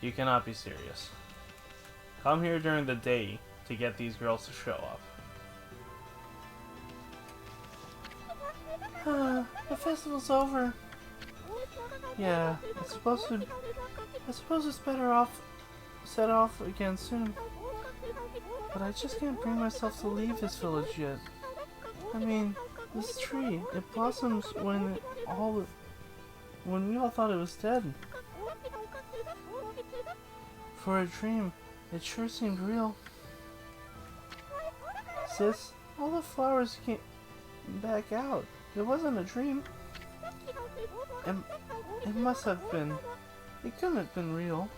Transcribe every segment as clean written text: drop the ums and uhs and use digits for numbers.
You cannot be serious. Come here during the day to get these girls to show up. The festival's over. Yeah, I suppose it's better off set off again soon. But I just can't bring myself to leave this village yet. I mean, this tree, it blossoms when we all thought it was dead. For a dream, it sure seemed real. Sis, all the flowers came back out. It wasn't a dream. It must have been. It couldn't have been real.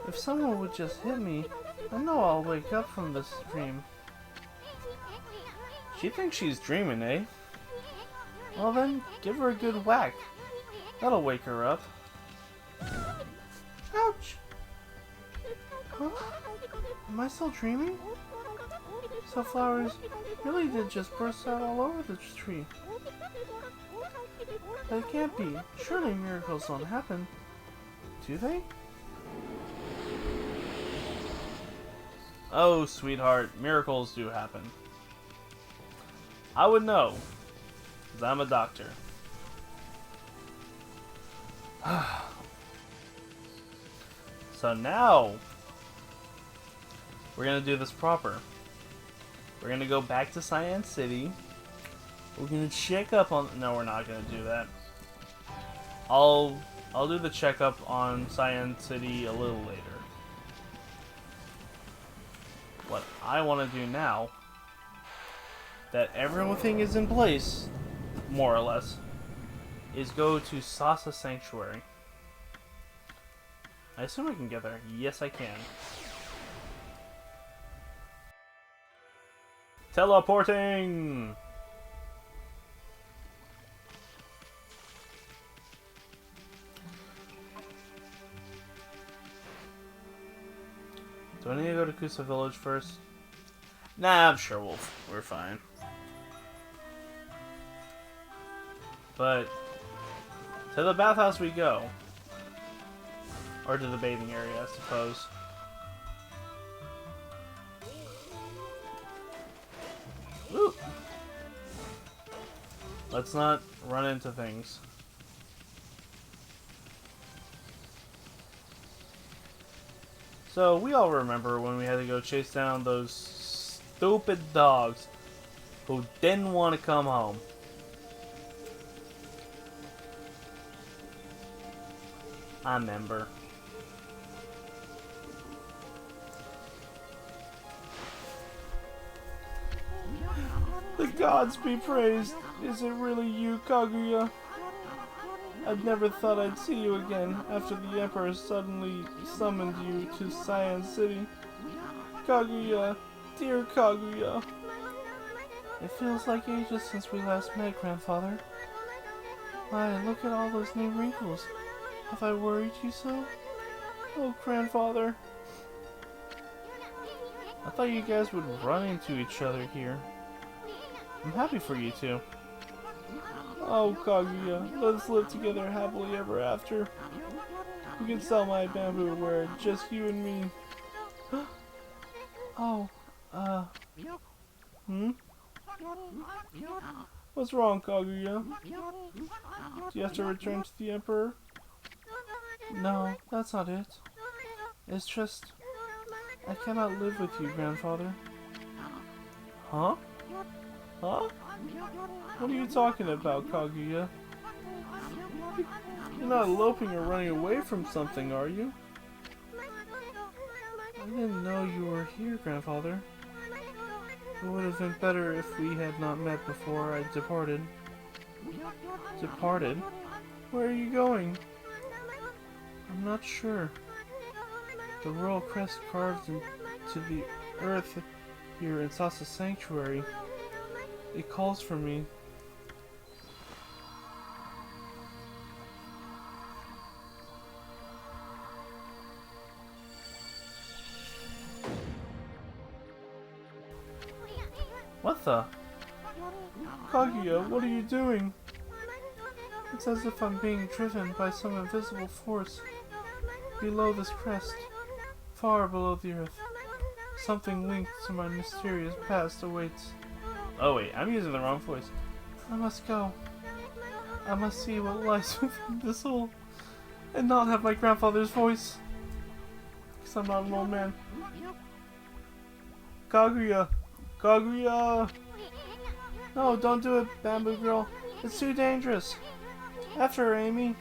If someone would just hit me, I know I'll wake up from this dream. She thinks she's dreaming, eh? Well then, give her a good whack. That'll wake her up. Ouch! Huh? Am I still dreaming? So flowers really did just burst out all over the tree. But it can't be. Surely miracles don't happen. Do they? Oh, sweetheart, miracles do happen. I would know, because I'm a doctor. So now, we're going to do this proper. We're going to go back to Cyan City. We're going to check up on... No, we're not going to do that. I'll do the checkup on Cyan City a little later. What I want to do now, that everything is in place, more or less, is go to Sasa Sanctuary. I assume I can get there. Yes, I can. Teleporting! Do I need to go to Kusa Village first? Nah, I'm sure we're fine. But to the bathhouse we go. Or to the bathing area, I suppose. Woo! Let's not run into things. So, we all remember when we had to go chase down those stupid dogs who didn't want to come home. I remember. The gods be praised. Is it really you, Kaguya? I'd never thought I'd see you again after the Emperor suddenly summoned you to Cyan City. Kaguya, dear Kaguya. It feels like ages since we last met, Grandfather. Why, look at all those new wrinkles. Have I worried you so? Oh, Grandfather. I thought you guys would run into each other here. I'm happy for you two. Oh, Kaguya, let's live together happily ever after. You can sell my bamboo ware, just you and me. Oh, What's wrong, Kaguya? Do you have to return to the Emperor? No, that's not it. It's just... I cannot live with you, Grandfather. Huh? Huh? What are you talking about, Kaguya? You're not eloping or running away from something, are you? I didn't know you were here, Grandfather. It would have been better if we had not met before I departed. Departed? Where are you going? I'm not sure. The royal crest carved into the earth here in Sasa Sanctuary. It calls for me. What the? Kaguya, what are you doing? It's as if I'm being driven by some invisible force. below this crest, far below the earth, something linked to my mysterious past awaits. Oh wait, I'm using the wrong voice. I must go. I must see what lies within this hole, and not have my grandfather's voice. Because I'm not an old man. Kaguya! Kaguya! No, don't do it, Bamboo Girl. It's too dangerous. After her, Amy.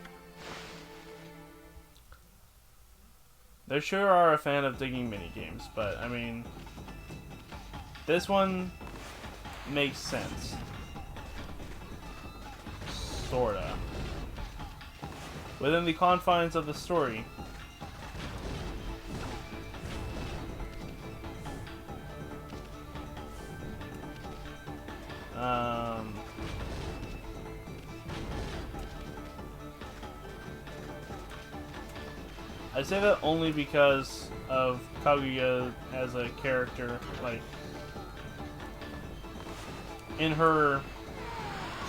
They sure are a fan of digging minigames, but I mean, this one makes sense. Sorta. Within the confines of the story. I say that only because of Kaguya as a character, like, in her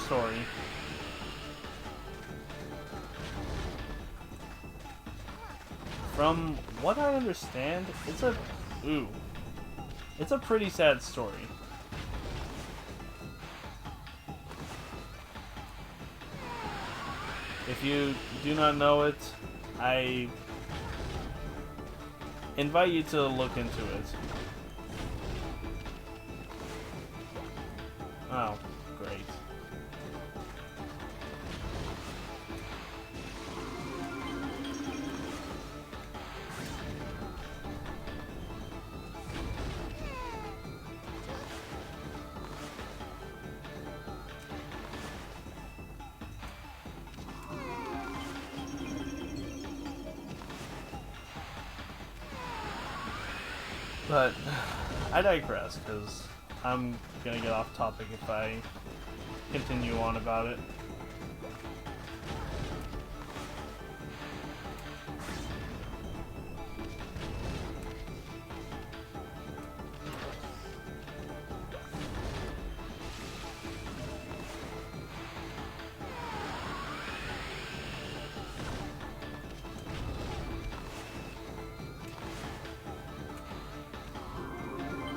story. From what I understand, it's a pretty sad story. If you do not know it, I invite you to look into it. Oh, great. But I digress, because I'm gonna get off topic if I continue on about it.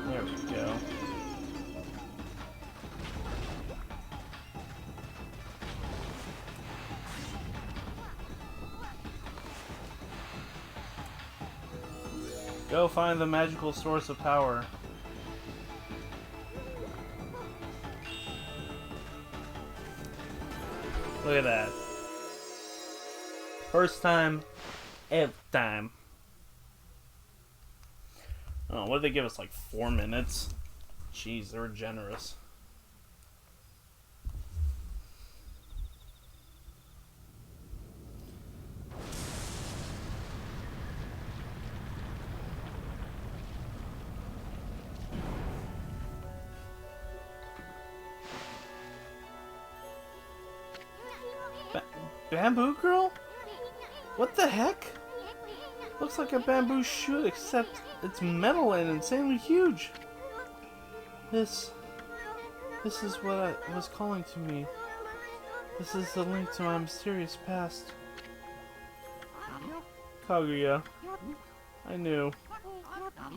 There we go. Go find the magical source of power. Look at that. First time, every time. Oh, what did they give us, like 4 minutes? Jeez, they were generous. Bamboo Girl? What the heck? Looks like a bamboo shoot, except it's metal and insanely huge. This is what was calling to me. This is the link to my mysterious past. Kaguya, I knew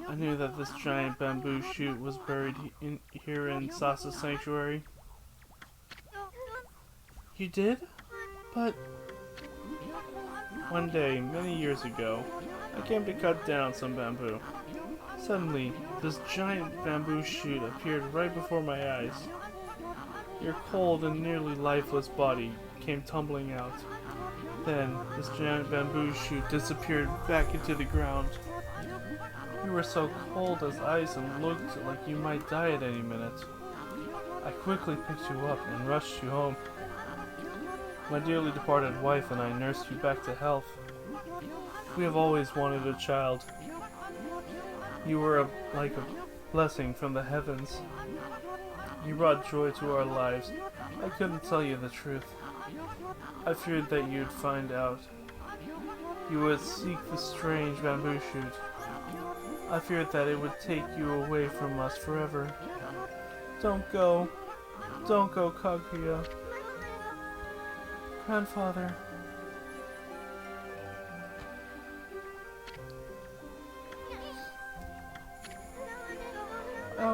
that this giant bamboo shoot was buried here in Sasa's sanctuary. You did? But one day, many years ago, I came to cut down some bamboo. Suddenly, this giant bamboo shoot appeared right before my eyes. Your cold and nearly lifeless body came tumbling out. Then, this giant bamboo shoot disappeared back into the ground. You were so cold as ice and looked like you might die at any minute. I quickly picked you up and rushed you home. My dearly departed wife and I nursed you back to health. We have always wanted a child. You were like a blessing from the heavens. You brought joy to our lives. I couldn't tell you the truth. I feared that you'd find out. You would seek the strange bamboo shoot. I feared that it would take you away from us forever. Don't go. Don't go, Kaguya. Grandfather.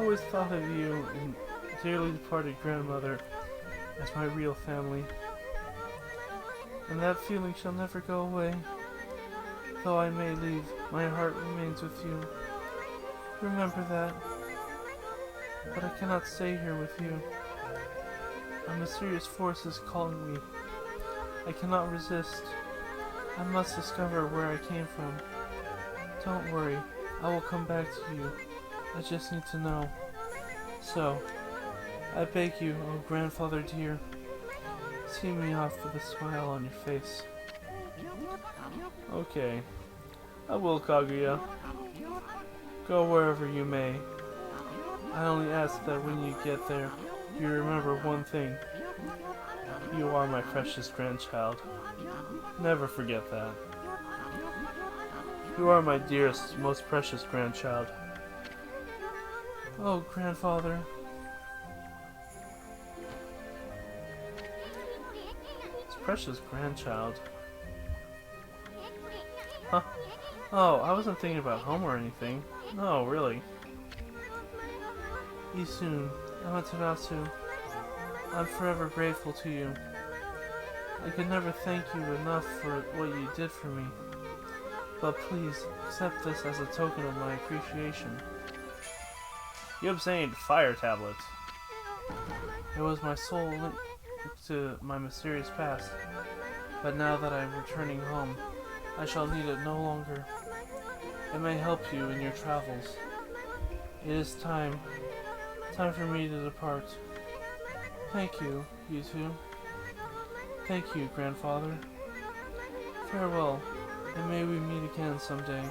always thought of you and dearly departed grandmother as my real family. And that feeling shall never go away. Though I may leave, my heart remains with you. Remember that. But I cannot stay here with you. A mysterious force is calling me. I cannot resist. I must discover where I came from. Don't worry, I will come back to you. I just need to know. So, I beg you, oh grandfather dear, see me off with a smile on your face. Okay, I will, Kaguya. Go wherever you may. I only ask that when you get there, you remember one thing. You are my precious grandchild. Never forget that. You are my dearest, most precious grandchild. Oh, grandfather. It's precious grandchild. Huh? Oh, I wasn't thinking about home or anything. No, really. You soon, Amaterasu. I'm forever grateful to you. I could never thank you enough for what you did for me. But please, accept this as a token of my appreciation. You obtained fire tablets. It was my sole link to my mysterious past. But now that I'm returning home, I shall need it no longer. It may help you in your travels. It is time for me to depart. Thank you, you two. Thank you, grandfather. Farewell, and may we meet again someday.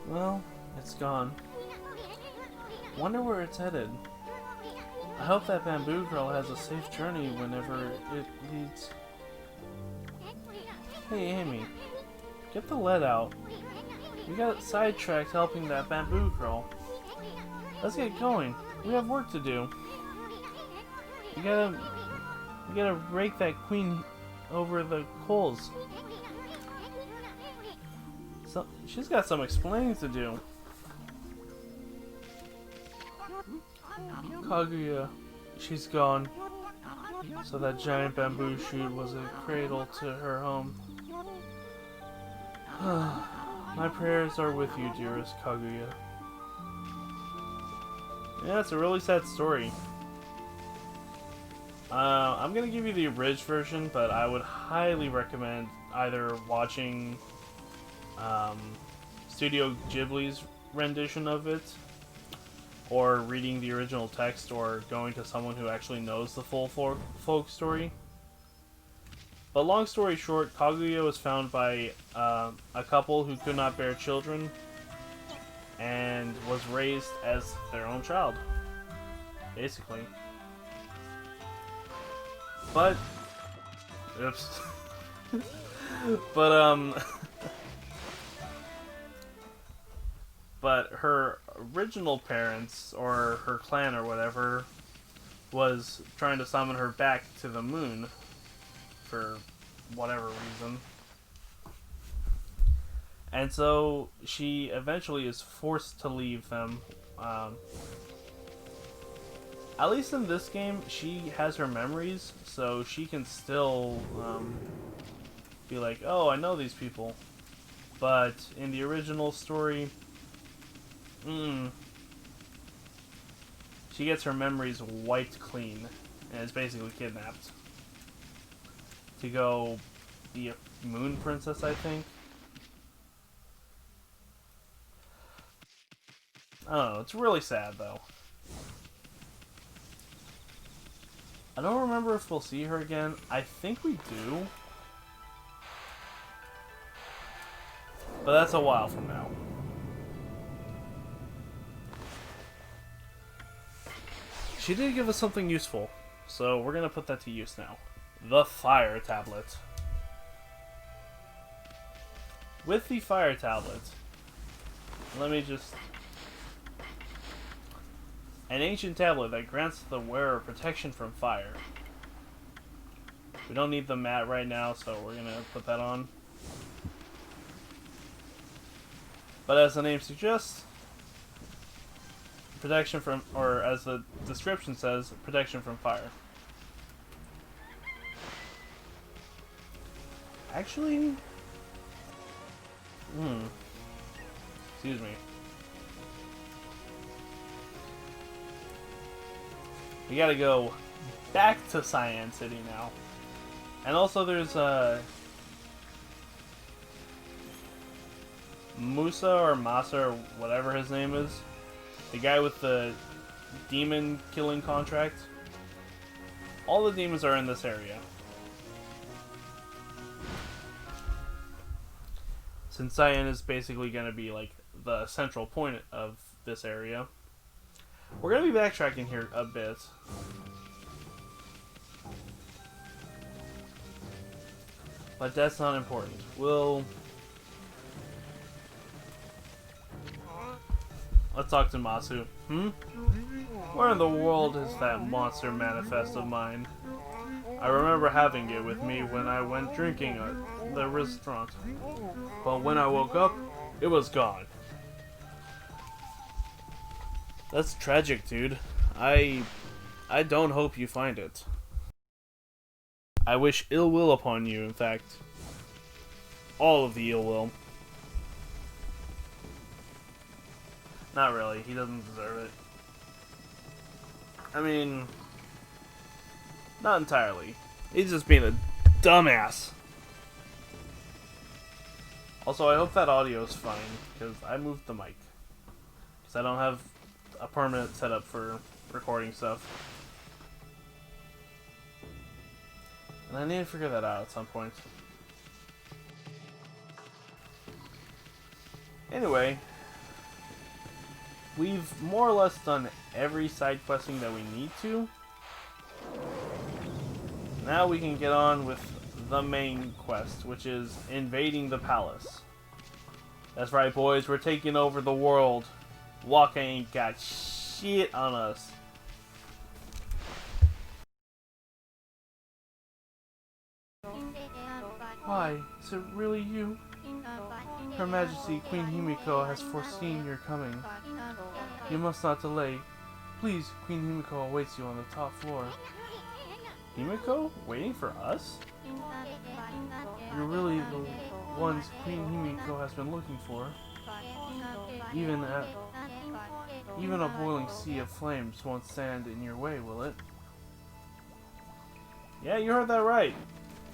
Well, it's gone. Wonder where it's headed. I hope that bamboo girl has a safe journey whenever it leads. Hey Amy, get the lead out. We got sidetracked helping that bamboo girl. Let's get going. We have work to do. We gotta rake that queen over the coals. So, she's got some explaining to do. Kaguya, she's gone. So that giant bamboo shoot was a cradle to her home. My prayers are with you, dearest Kaguya. Yeah, it's a really sad story. I'm gonna give you the abridged version, but I would highly recommend either watching Studio Ghibli's rendition of it, or reading the original text, or going to someone who actually knows the full folk story. But long story short, Kaguya was found by a couple who could not bear children, and was raised as their own child, basically. But, oops. But, but her original parents, or her clan or whatever, was trying to summon her back to the moon for whatever reason. And so she eventually is forced to leave them. At least in this game, she has her memories, so she can still be like, oh, I know these people. But in the original story, she gets her memories wiped clean and is basically kidnapped to go be a moon princess, I think. I don't know, it's really sad though. I don't remember if we'll see her again. I think we do. But that's a while from now. She did give us something useful, so we're gonna put that to use now. The fire tablet. With the fire tablet, let me just... An ancient tablet that grants the wearer protection from fire. We don't need the mat right now, so we're gonna put that on. But as the name suggests, protection from, or as the description says, protection from fire. Actually, excuse me. We gotta go back to Cyan City now. And also there's Musa or Masa or whatever his name is. The guy with the demon killing contract. All the demons are in this area. Since Cyan is basically going to be like the central point of this area. We're going to be backtracking here a bit. But that's not important. Let's talk to Masu. Where in the world is that monster manifest of mine? I remember having it with me when I went drinking at the restaurant. But when I woke up, it was gone. That's tragic, dude. I don't hope you find it. I wish ill will upon you, in fact. All of the ill will. Not really, he doesn't deserve it. I mean, not entirely. He's just being a dumbass. Also, I hope that audio is fine, because I moved the mic. Because I don't have a permanent setup for recording stuff. And I need to figure that out at some point. Anyway, we've more or less done every side questing that we need to. Now we can get on with the main quest, which is invading the palace. That's right, boys, we're taking over the world. Waka ain't got shit on us. Why? Is it really you? Her Majesty Queen Himiko has foreseen your coming. You must not delay. Please, Queen Himiko awaits you on the top floor. Himiko? Waiting for us? You're really the ones Queen Himiko has been looking for. Even a boiling sea of flames won't stand in your way, will it? Yeah, you heard that right.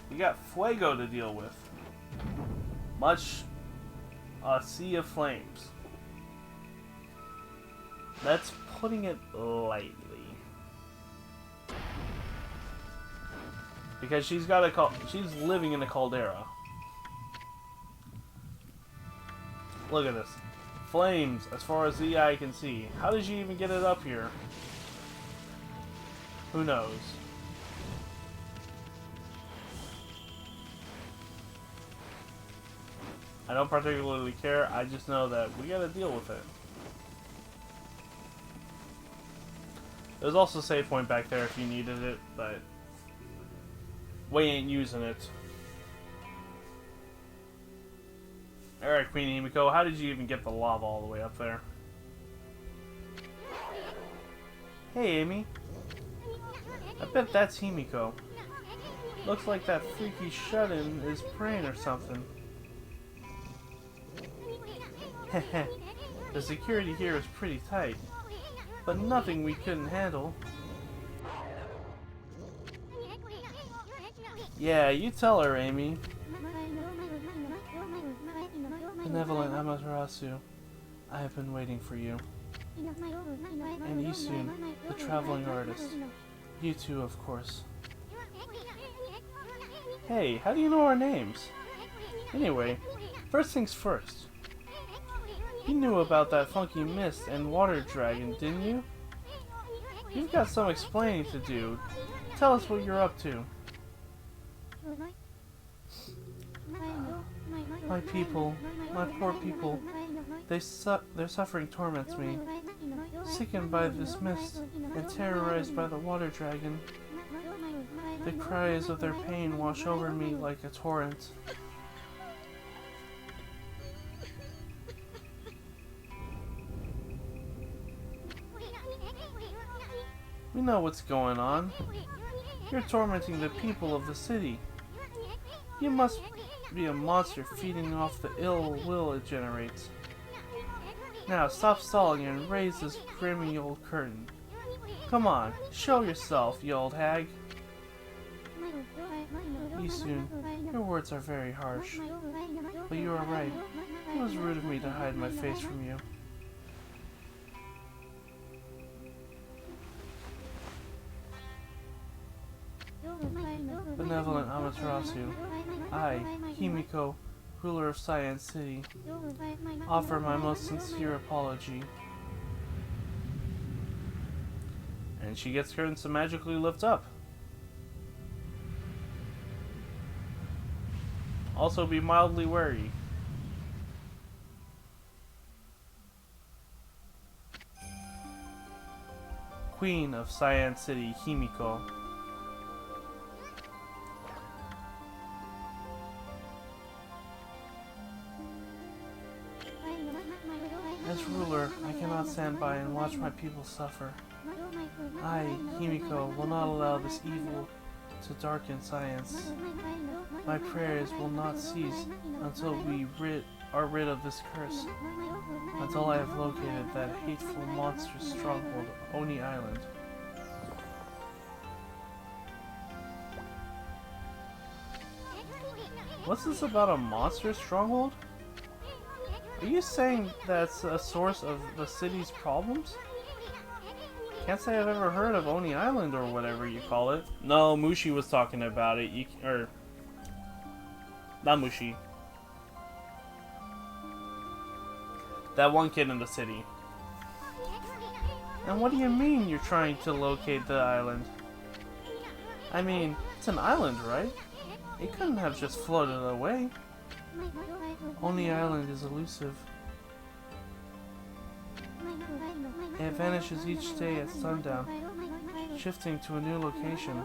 We got Fuego to deal with. Much a sea of flames. That's putting it lightly. Because she's living in a caldera. Look at this. Flames as far as the eye can see. How did you even get it up here? Who knows? I don't particularly care, I just know that we gotta deal with it. There's also a save point back there if you needed it, but we ain't using it. Alright, Queen Himiko, how did you even get the lava all the way up there? Hey, Amy. I bet that's Himiko. Looks like that freaky shut-in is praying or something. Heh. The security here is pretty tight, but nothing we couldn't handle. Yeah, you tell her, Amy. Benevolent Amaterasu, I have been waiting for you. And Isun, the traveling artist. You too, of course. Hey, how do you know our names? Anyway, First things first. You knew about that funky mist and water dragon, didn't you? You've got some explaining to do. Tell us what you're up to. My people, my poor people, their suffering torments me. Sickened by this mist and terrorized by the water dragon, the cries of their pain wash over me like a torrent. We know what's going on. You're tormenting the people of the city. You must be a monster feeding off the ill will it generates. Now stop stalling and raise this grimy old curtain. Come on, show yourself, you old hag. Isun, your words are very harsh. But you are right. It was rude of me to hide my face from you. Benevolent Amaterasu, I, Himiko, ruler of Cyan City, offer my most sincere apology. And she gets curtains to magically lift up. Also be mildly wary. Queen of Cyan City, Himiko. As ruler, I cannot stand by and watch my people suffer. I, Himiko, will not allow this evil to darken science. My prayers will not cease until we are rid of this curse. Until I have located that hateful monstrous stronghold, Oni Island. What's this about a monster stronghold? Are you saying that's a source of the city's problems? Can't say I've ever heard of Oni Island or whatever you call it. No, Mushi was talking about it. Not Mushi. That one kid in the city. And what do you mean you're trying to locate the island? I mean, it's an island, right? It couldn't have just floated away. Oni Island is elusive. It vanishes each day at sundown, shifting to a new location.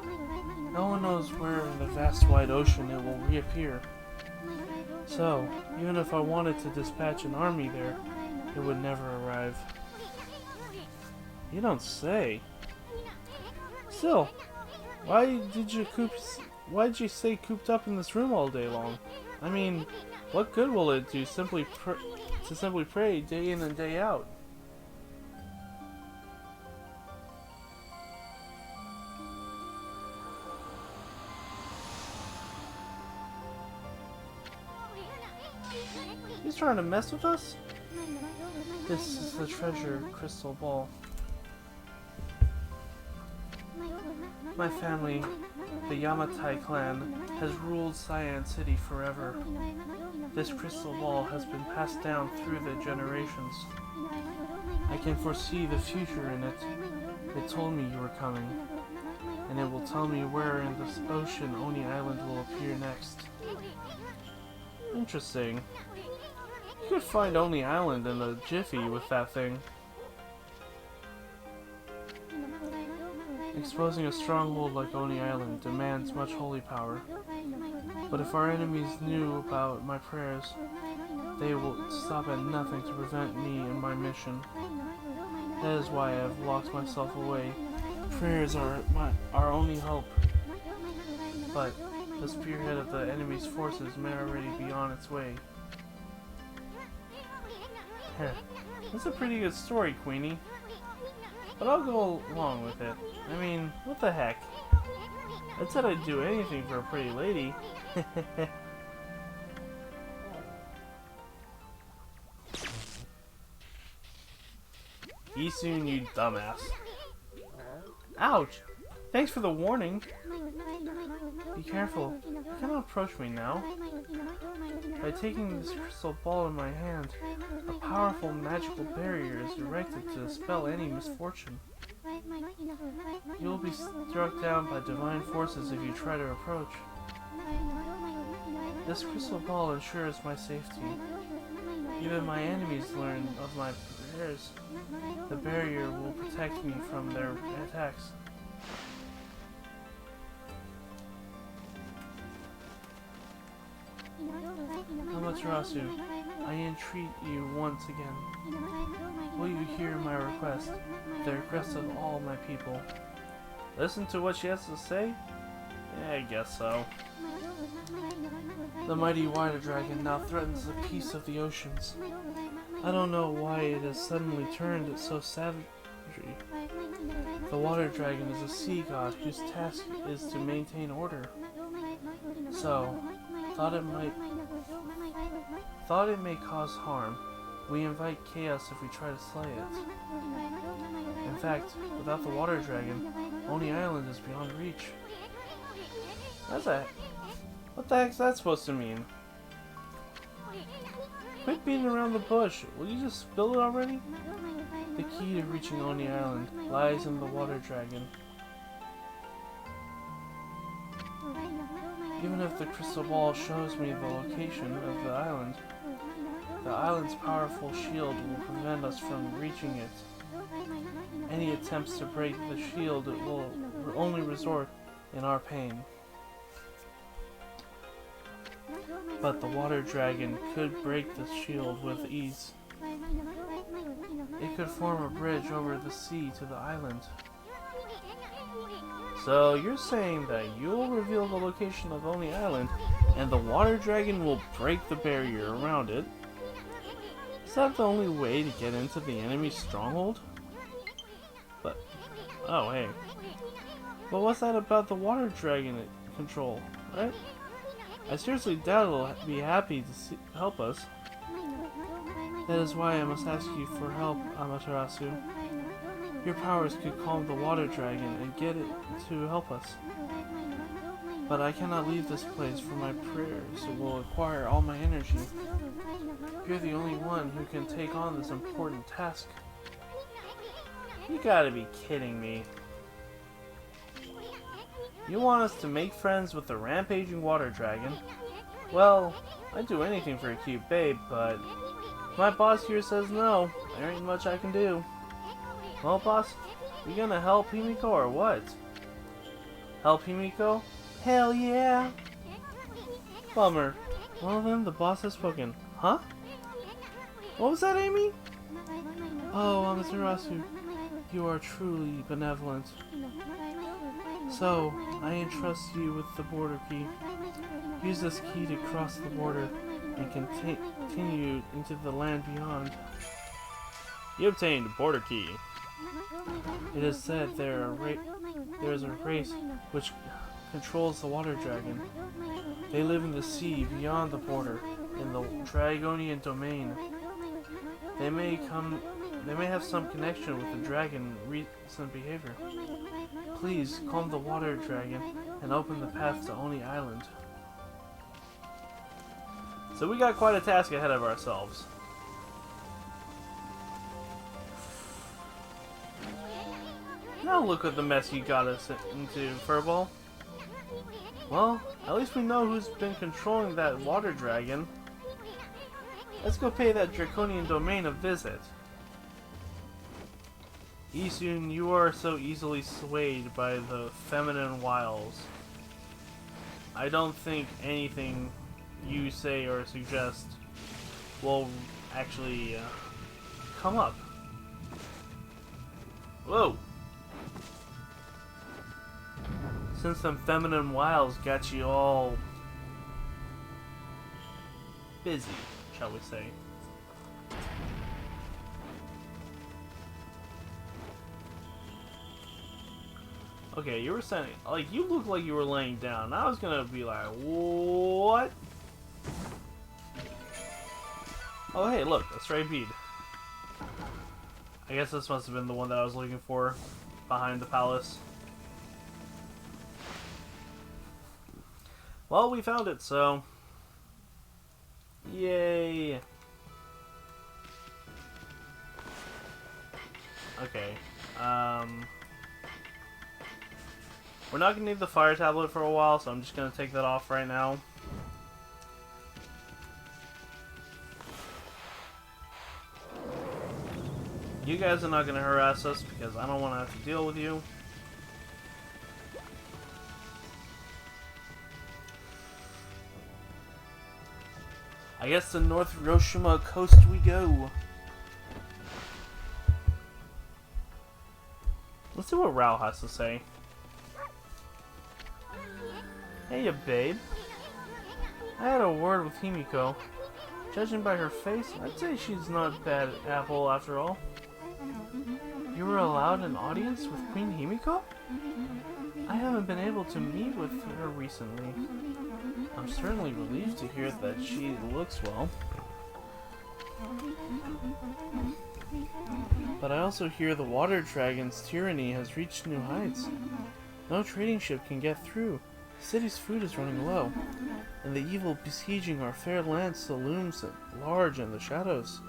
No one knows where in the vast wide ocean it will reappear. So, even if I wanted to dispatch an army there, it would never arrive. You don't say. Still, why did you stay cooped up in this room all day long? I mean, what good will it do to simply pray day in and day out? He's trying to mess with us? This is the treasure crystal ball. My family, the Yamatai clan, has ruled Cyan City forever. This crystal ball has been passed down through the generations. I can foresee the future in it. It told me you were coming, and it will tell me where in this ocean Oni Island will appear next. Interesting. You could find Oni Island in a jiffy with that thing. Exposing a stronghold like Oni Island demands much holy power. But if our enemies knew about my prayers, they will stop at nothing to prevent me and my mission. That is why I have locked myself away. Prayers are our only hope. But the spearhead of the enemy's forces may already be on its way. Heh. That's a pretty good story, Queenie. But I'll go along with it. I mean, what the heck? I said I'd do anything for a pretty lady. Isun, you dumbass. Ouch! Thanks for the warning. Be careful. You cannot approach me now. By taking this crystal ball in my hand, a powerful magical barrier is erected to dispel any misfortune. You will be struck down by divine forces if you try to approach. This crystal ball ensures my safety. Even my enemies learn of my prayers. The barrier will protect me from their attacks. Amaterasu, I entreat you once again. Will you hear my request, the request of all my people? Listen to what she has to say? Yeah, I guess so. The mighty water dragon now threatens the peace of the oceans. I don't know why it has suddenly turned so savagery. The water dragon is a sea god whose task is to maintain order. So, thought it may cause harm. We invite chaos if we try to slay it. In fact, without the water dragon, Oni Island is beyond reach. What the heck's that supposed to mean? Quit beating around the bush. Will you just spill it already? The key to reaching Oni Island lies in the water dragon. Even if the crystal ball shows me the location of the island's powerful shield will prevent us from reaching it. Any attempts to break the shield will only result in our pain. But the water dragon could break the shield with ease. It could form a bridge over the sea to the island. So you're saying that you'll reveal the location of Oni Island and the water dragon will break the barrier around it? Is that the only way to get into the enemy's stronghold? But, oh hey. But what's that about the water dragon control, right? I seriously doubt it'll be happy to help us. That is why I must ask you for help, Amaterasu. Your powers could calm the water dragon and get it to help us. But I cannot leave this place, for my prayers will require all my energy. You're the only one who can take on this important task. You gotta be kidding me. You want us to make friends with the rampaging water dragon? Well, I'd do anything for a cute babe, but if my boss here says no, there ain't much I can do. Well, boss, you gonna help Himiko or what? Help Himiko? Hell yeah! Bummer. Well then, the boss has spoken. Huh? What was that, Amy? Oh, Amaterasu, you are truly benevolent. So, I entrust you with the border key. Use this key to cross the border and continue into the land beyond. You obtained border key. It is said there is a race which controls the water dragon. They live in the sea beyond the border, in the Dragonian domain. They may have some connection with the dragon's recent behavior. Please calm the water dragon and open the path to Oni Island. So we got quite a task ahead of ourselves. Now look at the mess you got us into, Furball. Well, at least we know who's been controlling that water dragon. Let's go pay that Draconian domain a visit. Isun, you are so easily swayed by the feminine wiles. I don't think anything you say or suggest will actually come up. Whoa! Since some feminine wiles got you all busy, shall we say. Okay, you were saying, like, you look like you were laying down. I was gonna be like, what? Oh, hey, look, a stray bead. I guess this must have been the one that I was looking for behind the palace. Well, we found it, so... Yay! Okay. We're not gonna need the fire tablet for a while, so I'm just gonna take that off right now. You guys are not gonna harass us because I don't want to have to deal with you. I guess to North Hiroshima coast we go. Let's see what Rao has to say. Hey, ya babe. I had a word with Himiko. Judging by her face, I'd say she's not a bad apple after all. You were allowed an audience with Queen Himiko? I haven't been able to meet with her recently. I'm certainly relieved to hear that she looks well. But I also hear the water dragon's tyranny has reached new heights. No trading ship can get through. The city's food is running low, and the evil besieging our fair land still looms large in the shadows.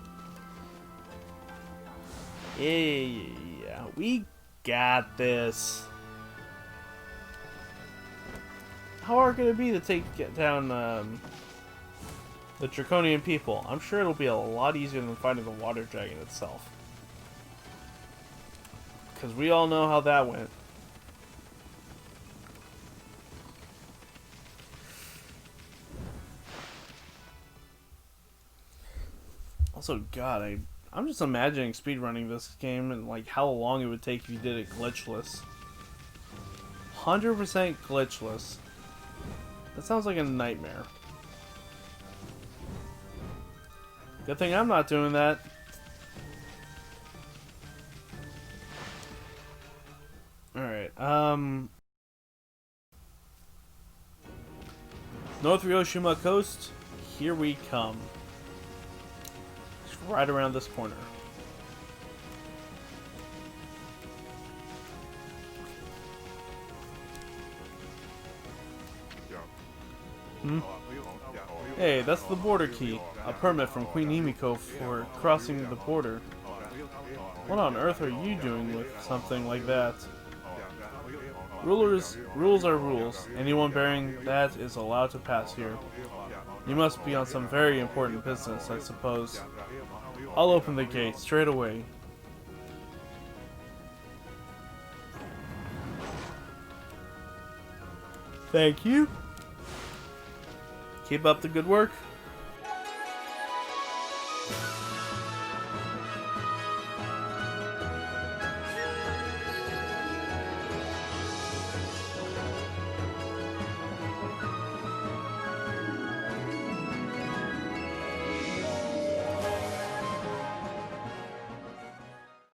Yeah, we got this. How hard could it be to get down the Draconian people? I'm sure it'll be a lot easier than fighting the water dragon itself. Because we all know how that went. Also, God, I'm just imagining speedrunning this game and like how long it would take if you did it glitchless. 100% glitchless. That sounds like a nightmare. Good thing I'm not doing that. Alright, North Hiroshima coast, here we come. It's right around this corner. Hey, that's the border key. A permit from Queen Himiko for crossing the border. What on earth are you doing with something like that? Rules are rules. Anyone bearing that is allowed to pass here. You must be on some very important business, I suppose. I'll open the gate straight away. Thank you. Keep up the good work.